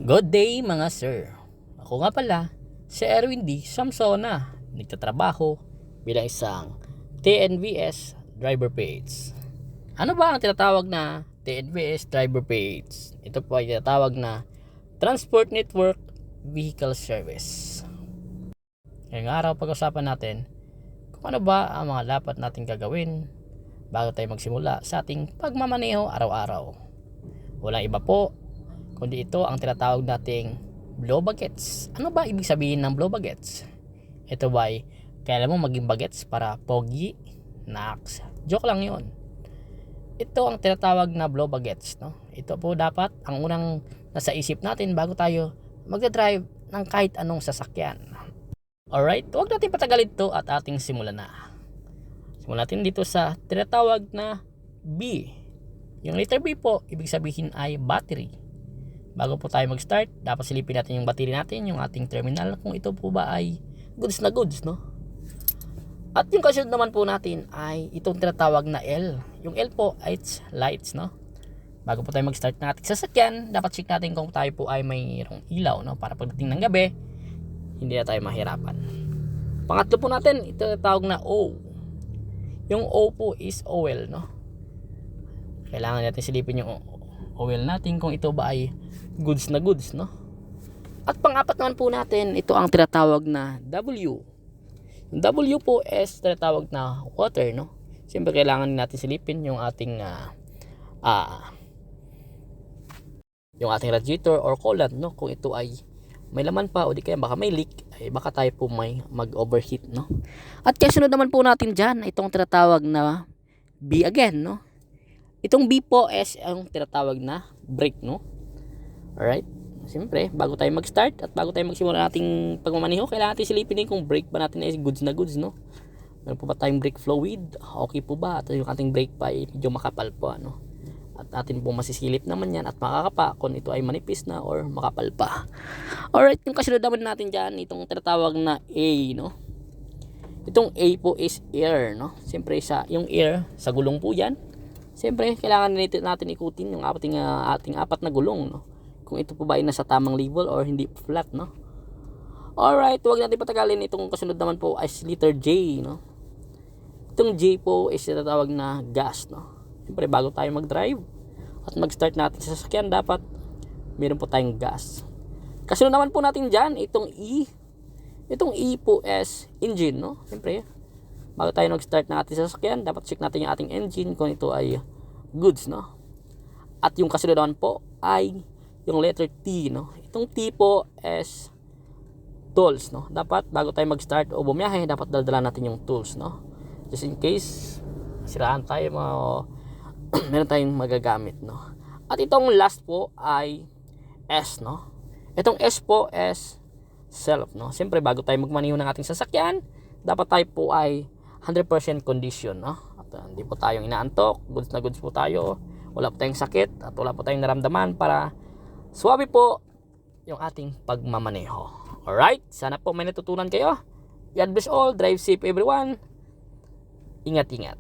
Good day mga sir. Ako nga pala, si Erwin D. Samsona, nagtatrabaho bilang isang TNVS driver page. Ano ba ang tinatawag na TNVS driver page? Ito po ay tinatawag na Transport Network Vehicle Service. Ngayong araw pag-usapan natin kung ano ba ang mga dapat nating gagawin bago tayo magsimula sa ating pagmamaneho araw-araw. Walang iba po kundi ito ang tinatawag nating blow bagets. Ano ba ibig sabihin ng blow bagets? Ito ba ay kailan mo maging bagets para pogi? Naks, joke lang yon. Ito ang tinatawag na blow bagets, no? Ito po dapat ang unang nasa isip natin bago tayo magdadrive ng kahit anong sasakyan. Alright, huwag natin patagalin to at ating simulan na. Simulan natin dito sa tinatawag na B. Yung letter B po, ibig sabihin ay battery. Bago po tayo mag-start, dapat silipin natin yung battery natin, yung ating terminal, kung ito po ba ay goods na goods, no? At yung kasunod naman po natin ay itong tinatawag na L. Yung L po ay lights, no? Bago po tayo mag-start ng ating sasakyan, dapat check natin kung tayo po ay mayroong ilaw, no? Para pagdating ng gabi, hindi na tayo mahirapan. Pangatlo po natin, ito tinatawag na O. Yung O po is oil, no? Kailangan natin silipin yung oil natin kung ito ba ay goods na goods, no? At pang-apat naman po natin, ito ang tinatawag na W. Yung W po is tinatawag na water, no? Siyempre kailangan natin silipin yung ating yung ating radiator or coolant, no? Kung ito ay may laman pa o di kaya baka may leak, ay baka tayo po may mag-overheat, no? At kasunod naman po natin dyan, itong tinatawag na B again, no? Itong B po is ang tinatawag na brake, no? Alright? Siyempre, bago tayo mag-start at bago tayo magsimula nating pagmamaneho, kailangan natin silipin din kung brake ba natin is goods na goods, no? Meron po ba tayong brake fluid? Okay po ba? At yung ating brake pa ay medyo makapal po, ano? At atin po masisilip naman yan at makakapa kung ito ay manipis na or makapal pa. Alright, yung kasunod naman natin dyan, itong tinatawag na A, no? Itong A po is air, no? Siyempre, yung air, sa gulong po yan. Siyempre, kailangan natin ikutin yung ating apat na gulong, no? Kung ito po ba ay nasa tamang level or hindi flat, no? Alright, huwag natin patagalin. Itong kasunod naman po ay letter J, no? Itong J po is tinatawag na gas, no? Siyempre, bago tayo mag-drive at mag-start natin sa sasakyan, dapat meron po tayong gas. Kasunod naman po natin dyan, itong E. Itong E po is engine, no? Siyempre, bago tayo mag-start natin sa sasakyan, dapat check natin yung ating engine kung ito ay goods, no? At yung kasunod naman po ay yung letter T, no? Itong T po is tools, no? Dapat bago tayo mag-start o bumiyahe, dapat dala natin yung tools, no? Just in case siraan tayo, meron tayong magagamit, no? At itong last po ay S, no? Itong S po is self, no? Siyempre bago tayo magmaneho ng ating sasakyan, dapat tayo po ay 100% condition, no? At hindi po tayong inaantok, goods na goods po tayo, wala po tayong sakit at wala po tayong naramdaman para suwabe po yung ating pagmamaneho. Alright, sana po may natutunan kayo. God bless all, drive safe everyone. Ingat-ingat.